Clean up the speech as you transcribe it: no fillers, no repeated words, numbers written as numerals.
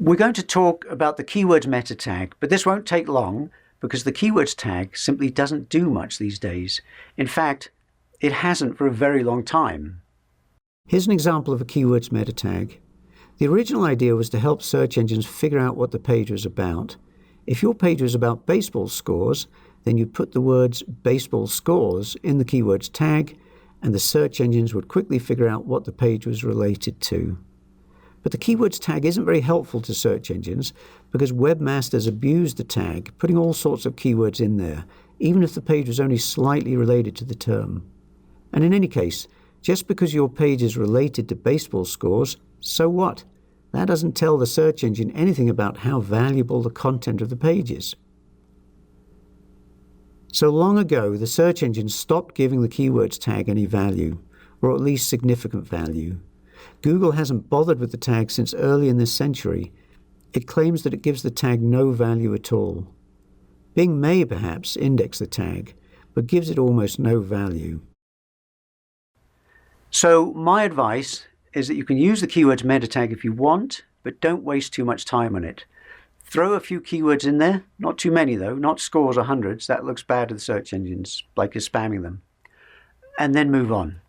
We're going to talk about the keywords meta tag, but this won't take long because the keywords tag simply doesn't do much these days. In fact, it hasn't for a very long time. Here's an example of a keywords meta tag. The original idea was to help search engines figure out what the page was about. If your page was about baseball scores, then you'd put the words baseball scores in the keywords tag, and the search engines would quickly figure out what the page was related to. But the keywords tag isn't very helpful to search engines because webmasters abuse the tag, putting all sorts of keywords in there, even if the page was only slightly related to the term. And in any case, just because your page is related to baseball scores, so what? That doesn't tell the search engine anything about how valuable the content of the page is. So long ago, the search engine stopped giving the keywords tag any value, or at least significant value. Google hasn't bothered with the tag since early in this century. It claims that it gives the tag no value at all. Bing may perhaps index the tag, but gives it almost no value. So my advice is that you can use the keywords meta tag if you want, but don't waste too much time on it. Throw a few keywords in there, not too many though, not scores or hundreds. That looks bad to the search engines, like you're spamming them. And then move on.